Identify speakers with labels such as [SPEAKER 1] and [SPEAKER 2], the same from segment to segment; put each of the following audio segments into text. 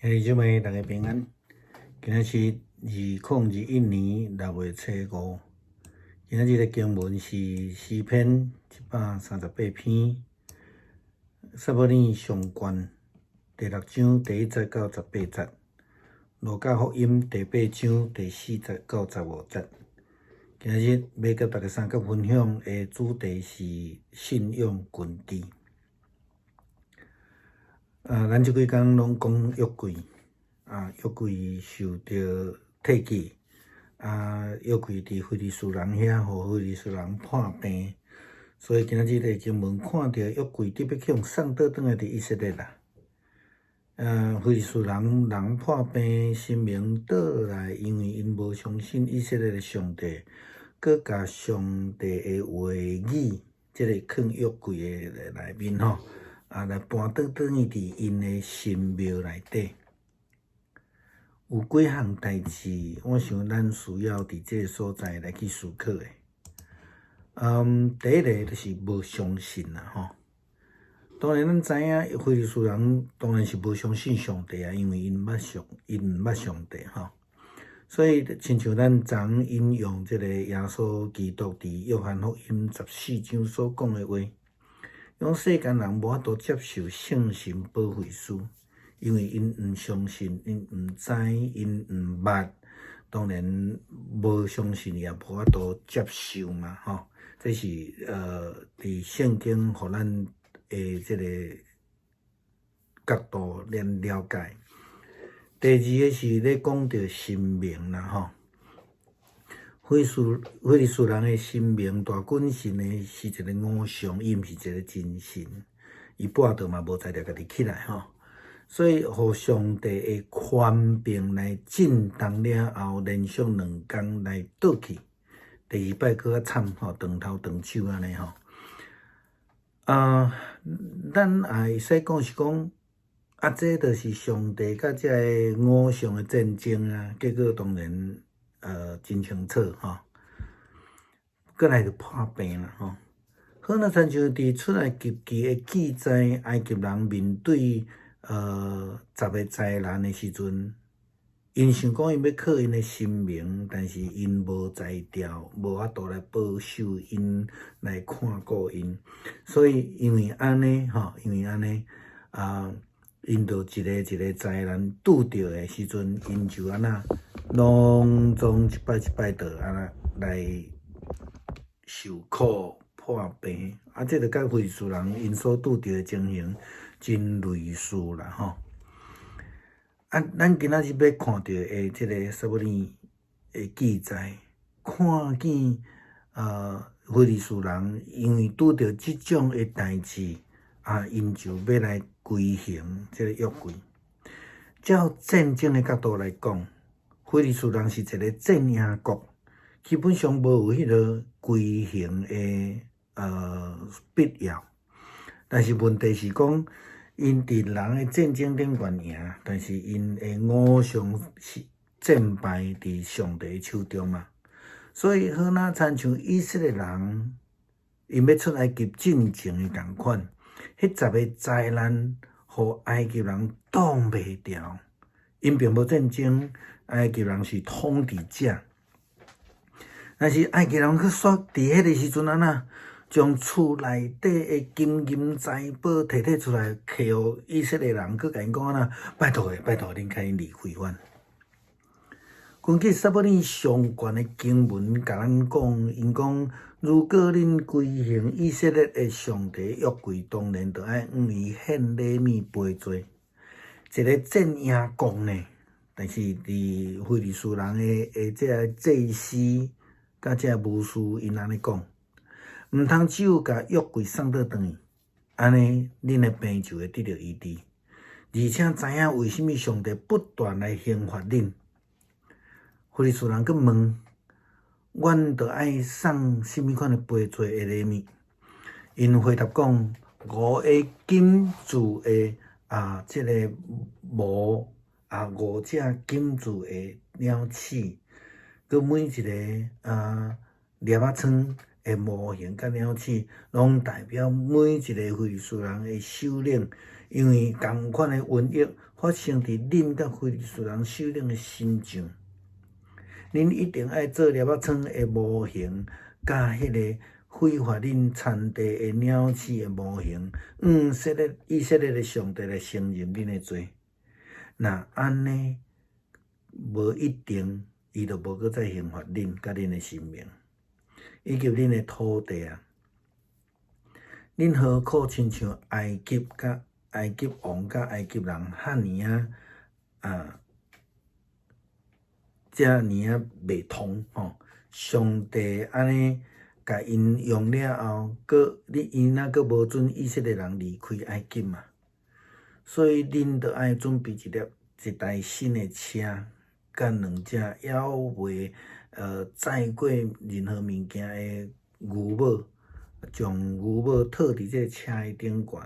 [SPEAKER 1] 兄弟姊妹，大家平安。今仔是2021年6月初5。今仔日的经文是诗篇138篇，撒母耳上卷第6章第1节到18节，路加福音第8章第4节到15节。今仔日要甲大家分享的主题是信仰根基。咱即几工拢讲约柜，约柜受到提起，约柜伫非利士人遐，互非利士人破病，所以今仔日的经文看到约柜特别向送倒转来伫以色列啦。非利士人破病，性命倒来，因为因无相信以色列的上帝，佮甲上帝的话语，即个藏约柜的内面吼。来搬倒去伫因的神庙内底，有几项代志，我想咱需要伫这个所在来去思考的。第一个就是无相信啦，吼。当然，咱知影非利士人当然是无相信上帝啊，因为因毋捌上帝吼。所以，亲像咱昨引用这个耶稣基督伫约翰福音14章所讲的话。讲世间人无法度接受圣神保惠师，因为因毋相信，因毋知，因毋捌，当然无相信也无法度接受嘛，吼。这是伫圣经互咱的这个角度咱了解。第二个是咧讲到神明啦，吼。非利士人的神明大君神呢是一个偶像，伊毋是一个真神，伊跋倒嘛无才着家己起来吼，所以互上帝的权柄来震动了后，连续2天来倒去，第2摆搁较惨吼，断头断手安尼吼。咱也会使讲是讲，这就是上帝甲这个偶像的战争啊，结果当然。真清楚吼，过来就破病啦吼。好，那亲像伫出埃及记的记载，埃及人面对10个灾难的时阵，因想讲因要靠因的神明，但是因无才调，无法度来保守因，来看顾因，所以因为安尼吼，因着一个灾难拄着的时阵，因就安那。拢总一摆倒来受苦破病，这个甲非利士人因所拄着的情形真类似啦吼。咱今仔日要看到的这个撒母耳的记载，看见非利士人因为拄着即种的代志，因就要来归行这个约柜。照战争的角度来讲，非利士人是一个战赢国，基本上无有迄个归行的必要。但是问题是讲，因伫人的战争顶悬赢，但是因的偶像是战败伫上帝手中嘛。所以好那亲像以色列人，因要出埃及进前的共款，迄10个灾难，互埃及人挡袂牢，因并无战争。埃及人是统治者，但是埃及人去煞伫迄个时阵那，将厝内底的金银财宝摕出来，摕互以色列人，去甲因讲那，拜托恁甲因离开阮。根据撒母耳上卷的经文，甲咱讲，因讲，如果恁归行以色列的上帝约柜，当然着爱向伊献礼物陪做，一个战赢国呢。但是伫非利士人的这个祭司甲这个巫师，因安尼讲，毋通只有甲约柜送倒转去，安尼恁的病就会得到医治，而且知影为什么上帝不断来刑罚恁。非利士人佮问，阮着爱送什么款的陪做的礼物？因回答讲，5个金子的这个毛。5只金子的鸟翅，佮每一个粒仔葱的模型甲鸟鼠，拢代表每一个非利士人的首领，因为同款的瘟疫发生伫恁甲非利士人首领的身上。恁一定爱做粒仔床的模型，甲迄个毁坏恁田地的鸟鼠的模型，以色列的上帝来承认恁的罪。那安尼，无一定，伊就无搁再刑罚恁甲恁的性命，以及恁的土地啊。恁何苦亲像埃及王甲埃及人遐尔遮尔袂通吼？上帝安尼甲因用了后，因若搁无准以色列人离开埃及嘛？所以恁着爱准备一台新的车，甲2只还袂载过任何物件的牛母，将牛母套伫这车的顶悬，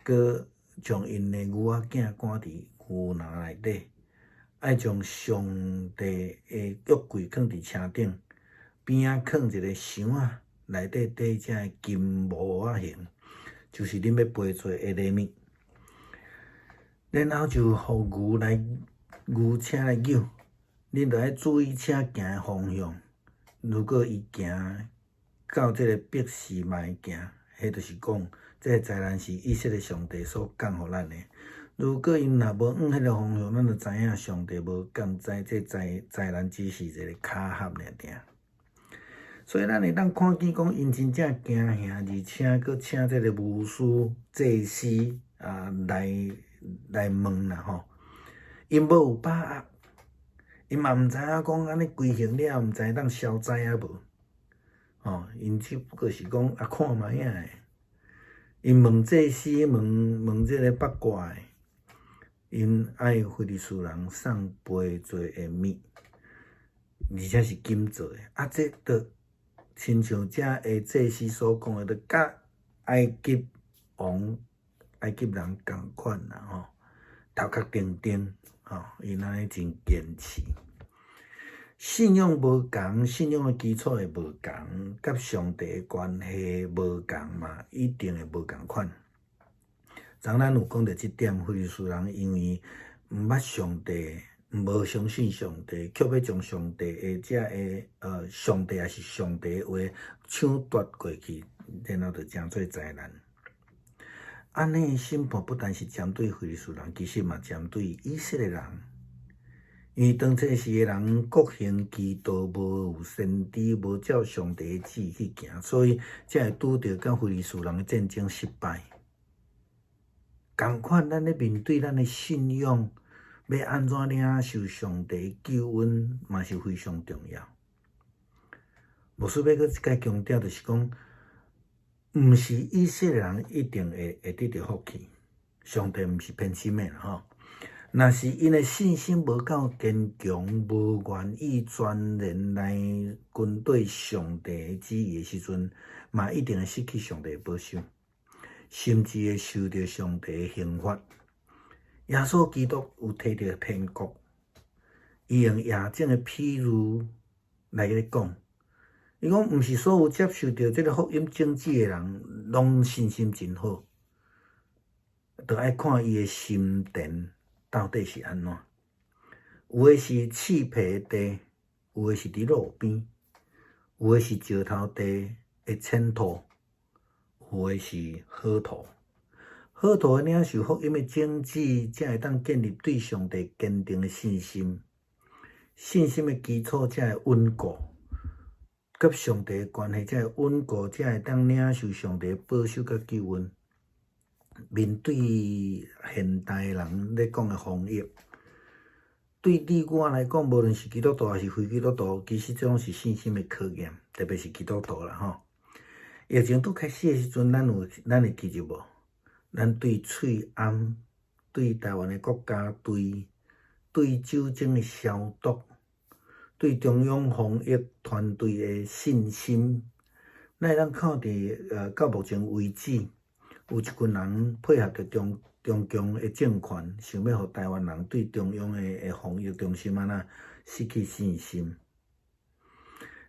[SPEAKER 1] 搁将因的牛仔囝赶伫牛栏内底。爱将上帝的约柜放伫车顶，边仔放一个箱仔，内底缀只的金毛仔形，就是恁要陪做的礼物。然后就互牛车来扭，恁着爱注意车行的方向。如果伊行到这个伯示麦行，迄就是讲，这个灾难是以色列上帝所降互咱的。如果因若无往迄个方向，咱就知影上帝无降灾，这灾难只是一个巧合尔定。所以咱会当看见讲，因真正惊吓，而且搁请这个巫师、祭司来问啦吼。因无有把握，因嘛毋知影讲安尼规行了，毋知当消灾啊无？吼，因只不过是讲看卖影诶。因问祭司，问这个八卦诶。因爱非利士人送陪罪的物，而且是金做的。这着亲像遮的祭司所讲的，着甲埃及人共款啦吼，头壳顶顶吼，因安尼真坚持。信仰无共，信仰的基础会无共，甲上帝的关系无共嘛，一定会无共款。昨咱有讲到即点，非利士人因为毋捌上帝，无相信上帝，却要将上帝的上帝也是上帝的话抢夺过去，然后就成做灾难。安尼的审判不但是针对非利士人，其实嘛针对以色列人，因为当这时的人各行其道，无有先知，无照上帝的旨意去行，所以才会拄着甲非利士人的战争失败。同款，咱咧面对咱的信仰，要安怎领受上帝救恩，嘛是非常重要。牧师要搁一解强调，就是讲，毋是以色列人一定会得到福气，上帝毋是偏心的啦吼。若是因的信心无够坚强，无愿意全然来跟对上帝的旨意的时阵，嘛一定会失去上帝的保守。甚至会受到上帝的刑罚。耶稣基督有摕到天国，伊用亚种的譬喻来咧讲，伊讲毋是所有接受到这个福音种子的人，拢信心真好，着爱看伊的心田到底是安怎。有的是刺皮地，有的是伫路边，有的是石头地的浅土。有的是好土，好土的领受福音的种子，才会当建立对上帝坚定的信心。信心的基础才会稳固，甲上帝的关系才会稳固，才会当领受上帝的保守甲救恩。面对现代人咧讲的防疫，对你我来讲，无论是基督徒还是非基督徒，其实这种是信心的考验，特别是基督徒啦吼。疫情拄开始的时阵，咱会记着无？咱对喙暗，对台湾的国家对酒精的消毒，对中央防疫团队的信心，咱会当看伫到目前为止，有一群人配合着中共的政权，想要互台湾人对中央的防疫中心失去信心。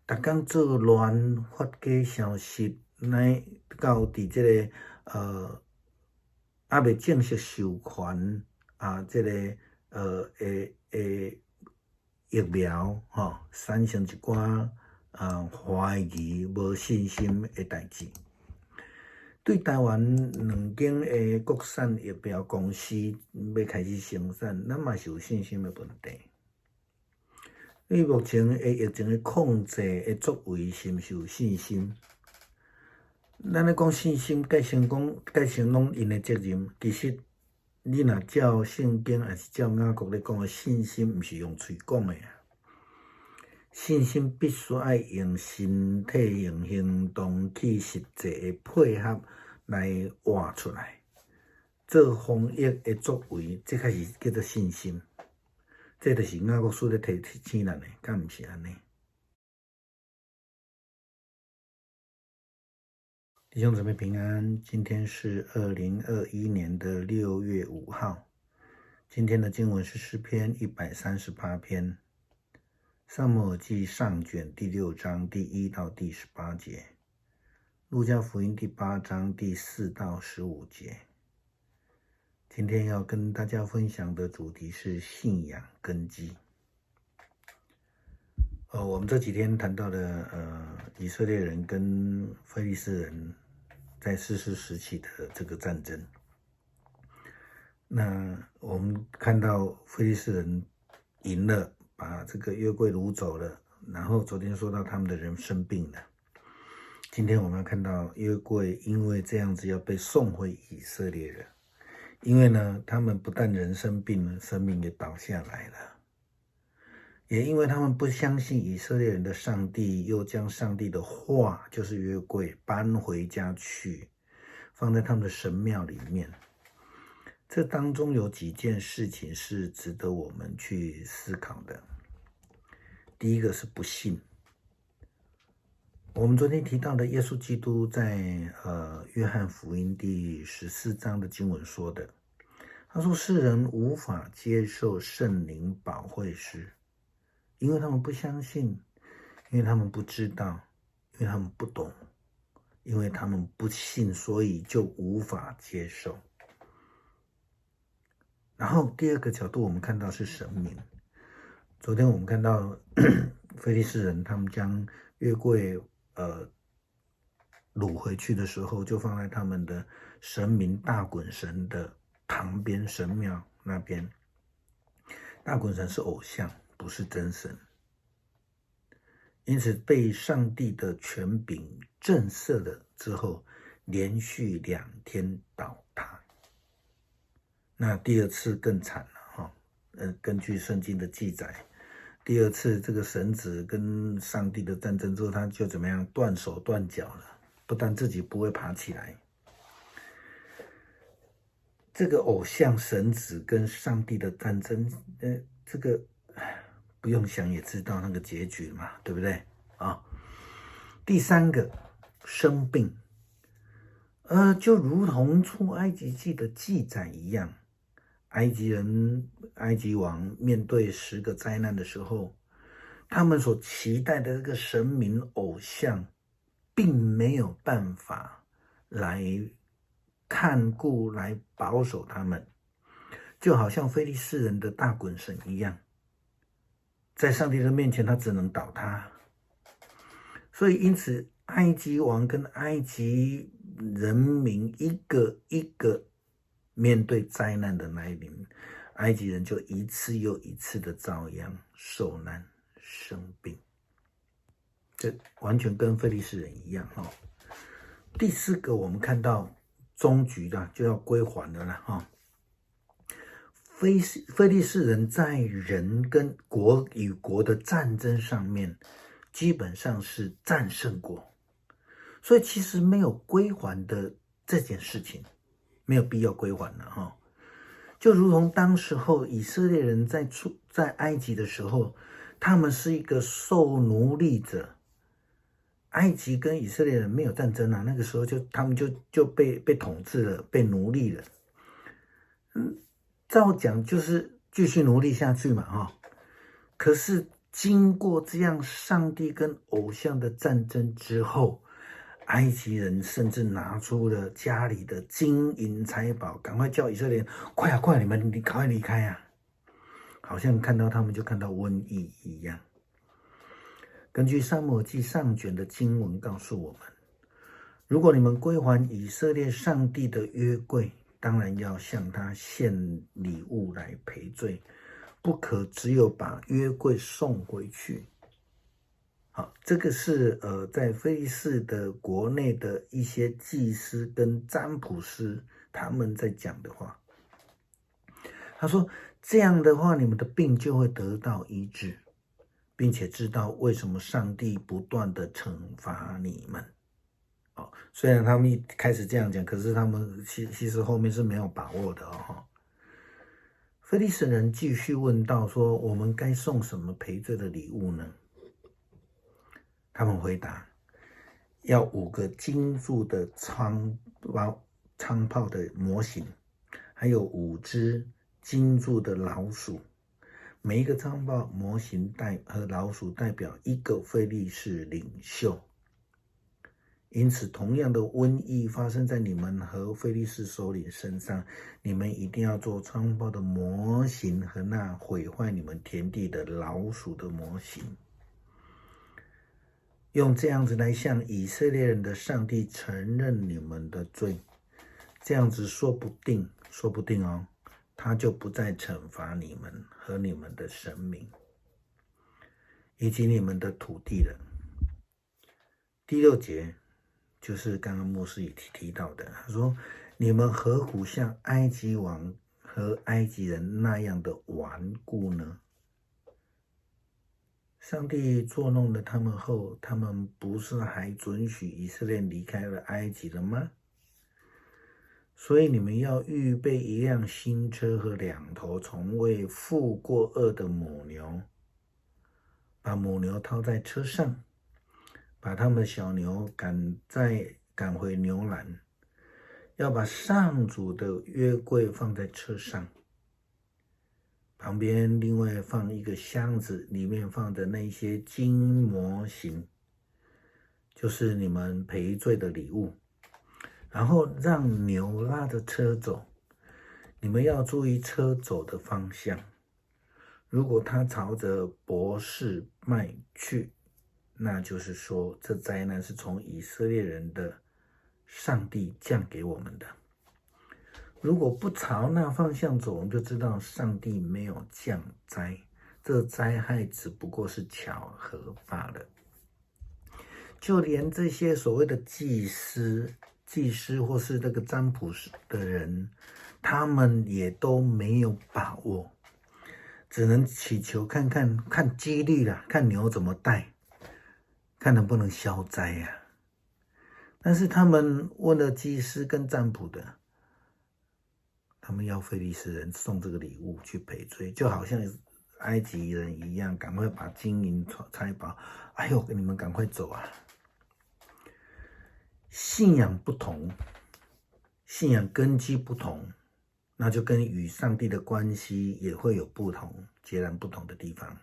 [SPEAKER 1] 逐工做乱发假消息，来到伫即个还未正式授权即个疫苗产生一寡怀疑、无信心的代志。对台湾2间的国产疫苗公司要开始生产，咱嘛是有信心的问题。对目前的疫情的控制的作为，是毋是有信心？咱咧讲信心，改成拢因的责任。其实，你若照圣经还是照雅各咧讲的信心，毋是用嘴讲的。信心必须要用身体、用行动去实际的配合来活出来。做防疫的作为，这才是叫做信心。这就是雅各书咧提醒咱的，敢毋是安尼？弟兄姊妹平安，今天是2021年的6月5号。今天的经文是诗篇138篇，撒母耳记上卷第6章第1到第18节，路加福音第8章第4到15节。今天要跟大家分享的主题是信仰根基。我们这几天谈到了以色列人跟非利士人在士师时期的这个战争。那我们看到非利士人赢了，把这个约柜掳走了，然后昨天说到他们的人生病了。今天我们要看到约柜因为这样子要被送回以色列人。因为呢，他们不但人生病了，生命也倒下来了，也因为他们不相信以色列人的上帝，又将上帝的话，就是约柜搬回家去，放在他们的神庙里面。这当中有几件事情是值得我们去思考的。第一个是不信。我们昨天提到的耶稣基督在约翰福音第14章的经文说的，他说世人无法接受圣灵保惠师，因为他们不相信，因为他们不知道，因为他们不懂，因为他们不信，所以就无法接受。然后第二个角度我们看到是神明。昨天我们看到非利士人他们将约柜掳回去的时候，就放在他们的神明大衮神的旁边，神庙那边。大衮神是偶像，不是真神，因此被上帝的权柄震慑了之后，连续2天倒塌。那第二次更惨了根据圣经的记载，第二次这个神子跟上帝的战争之后，他就怎么样断手断脚了，不但自己不会爬起来。这个偶像神子跟上帝的战争，这个不用想也知道那个结局嘛，对不对第三个生病，就如同出埃及记的记载一样，埃及王面对10个灾难的时候，他们所期待的这个神明偶像并没有办法来看顾，来保守他们，就好像非利士人的大衮神一样，在上帝的面前他只能倒塌。所以因此埃及王跟埃及人民一个一个面对灾难的来临，埃及人就一次又一次的遭殃受难生病，这完全跟非利士人一样第四个我们看到终局就要归还了啦非利士人在人跟国与国的战争上面基本上是战胜国，所以其实没有归还的这件事情，没有必要归还了就如同当时候以色列人在埃及的时候，他们是一个受奴隶者，埃及跟以色列人没有战争那个时候他们就被统治了，被奴隶了。照讲就是继续奴隶下去嘛可是经过这样上帝跟偶像的战争之后，埃及人甚至拿出了家里的金银财宝，赶快叫以色列人快啊快啊，你赶快离开啊！好像看到他们就看到瘟疫一样。根据撒母耳记上卷的经文告诉我们，如果你们归还以色列上帝的约柜，当然要向他献礼物来赔罪，不可只有把约柜送回去。好，这个是在非利士的国内的一些祭司跟占卜师他们在讲的话。他说这样的话，你们的病就会得到医治，并且知道为什么上帝不断的惩罚你们。虽然他们一开始这样讲，可是他们其实后面是没有把握的哦。非利士人继续问到说，我们该送什么赔罪的礼物呢？他们回答，要5个金铸的仓炮的模型，还有5只金铸的老鼠。每一个仓炮模型和老鼠代表一个非利士领袖。因此，同样的瘟疫发生在你们和非利士首领身上，你们一定要做仓炮的模型和那毁坏你们田地的老鼠的模型。用这样子来向以色列人的上帝承认你们的罪，这样子说不定哦，他就不再惩罚你们和你们的神明，以及你们的土地了。第6节就是刚刚牧师也提到的，他说：你们何苦像埃及王和埃及人那样的顽固呢？上帝捉弄了他们后，他们不是还准许以色列离开了埃及了吗？所以你们要预备一辆新车和2头从未负过轭的母牛，把母牛套在车上，把他们的小牛赶回牛栏，要把上主的约柜放在车上。旁边另外放一个箱子，里面放着那些金模型，就是你们赔罪的礼物。然后让牛拉着车走，你们要注意车走的方向。如果它朝着伯示麦去，那就是说这灾难是从以色列人的上帝降给我们的。如果不朝那方向走，我们就知道上帝没有降灾，这灾害只不过是巧合罢了。就连这些所谓的祭司或是这个占卜的人，他们也都没有把握，只能祈求看几率啦，看牛怎么带，看能不能消灾呀。但是他们问了祭司跟占卜的，他们要非利士人送这个礼物去赔罪，就好像埃及人一样，赶快把金银财宝，哎呦，你们赶快走啊！信仰不同，信仰根基不同，那就跟与上帝的关系也会有截然不同的地方。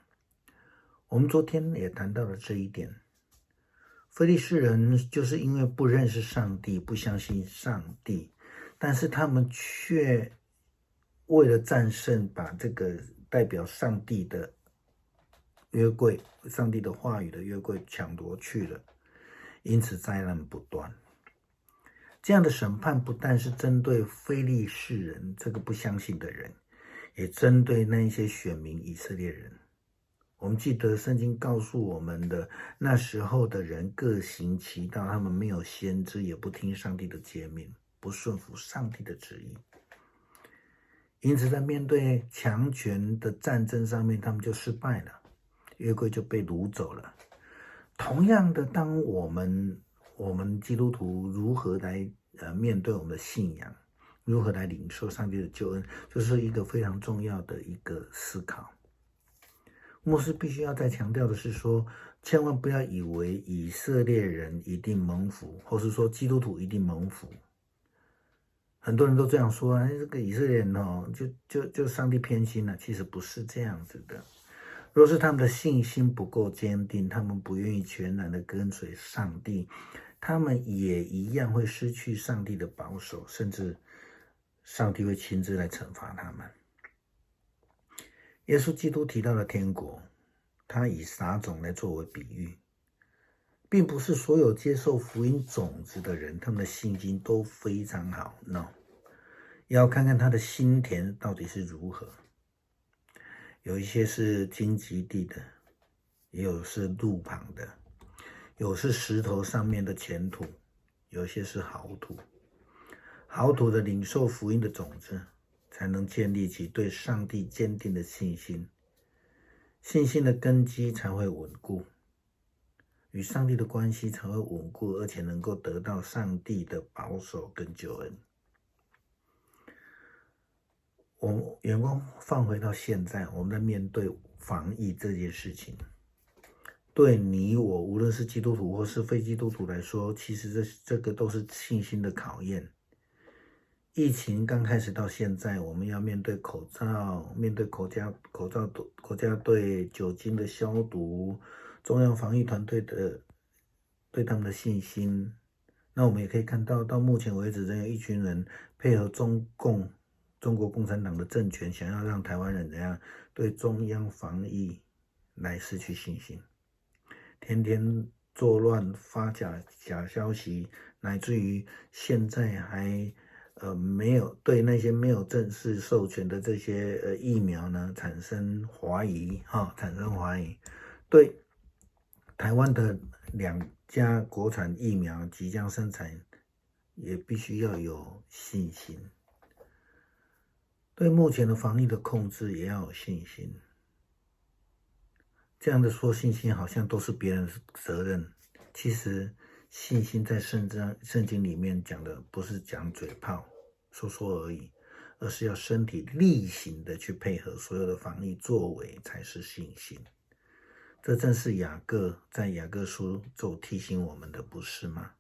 [SPEAKER 1] 我们昨天也谈到了这一点。非利士人就是因为不认识上帝，不相信上帝，但是他们却为了战胜，把这个代表上帝的约柜、上帝的话语的约柜抢夺去了，因此灾难不断。这样的审判不但是针对非利士人这个不相信的人，也针对那些选民以色列人。我们记得圣经告诉我们的，那时候的人各行其道，他们没有先知，也不听上帝的诫命，不顺服上帝的旨意。因此在面对强权的战争上面，他们就失败了，约柜就被掳走了。同样的，当我们基督徒如何来面对我们的信仰，如何来领受上帝的救恩，就是一个非常重要的一个思考。牧师必须要再强调的是说，千万不要以为以色列人一定蒙福，或是说基督徒一定蒙福。很多人都这样说这个以色列人就上帝偏心了，其实不是这样子的。若是他们的信心不够坚定，他们不愿意全然的跟随上帝，他们也一样会失去上帝的保守，甚至上帝会亲自来惩罚他们。耶稣基督提到了天国，他以撒种来作为比喻，并不是所有接受福音种子的人，他们的信心都非常好 ，no， 要看看他的心田到底是如何。有一些是荆棘地的，也有是路旁的，有是石头上面的浅土，有些是好土。好土的领受福音的种子，才能建立起对上帝坚定的信心，信心的根基才会稳固，与上帝的关系才会稳固，而且能够得到上帝的保守跟救恩。我们眼光放回到现在，我们在面对防疫这件事情，对你我无论是基督徒或是非基督徒来说，其实这个都是信心的考验。疫情刚开始到现在，我们要面对口罩，面对国家对酒精的消毒，中央防疫团队的对他们的信心。那我们也可以看到，到目前为止，仍有一群人配合中国共产党的政权，想要让台湾人怎样对中央防疫来失去信心，天天作乱发假消息，乃至于现在还没有对那些没有正式授权的这些疫苗呢产生怀疑，对台湾的2家国产疫苗即将生产，也必须要有信心。对目前的防疫的控制也要有信心。这样的说信心好像都是别人的责任，其实信心在圣经里面讲的不是讲嘴炮说说而已，而是要身体力行的去配合所有的防疫作为才是信心。这正是雅各在雅各书就提醒我们的，不是吗？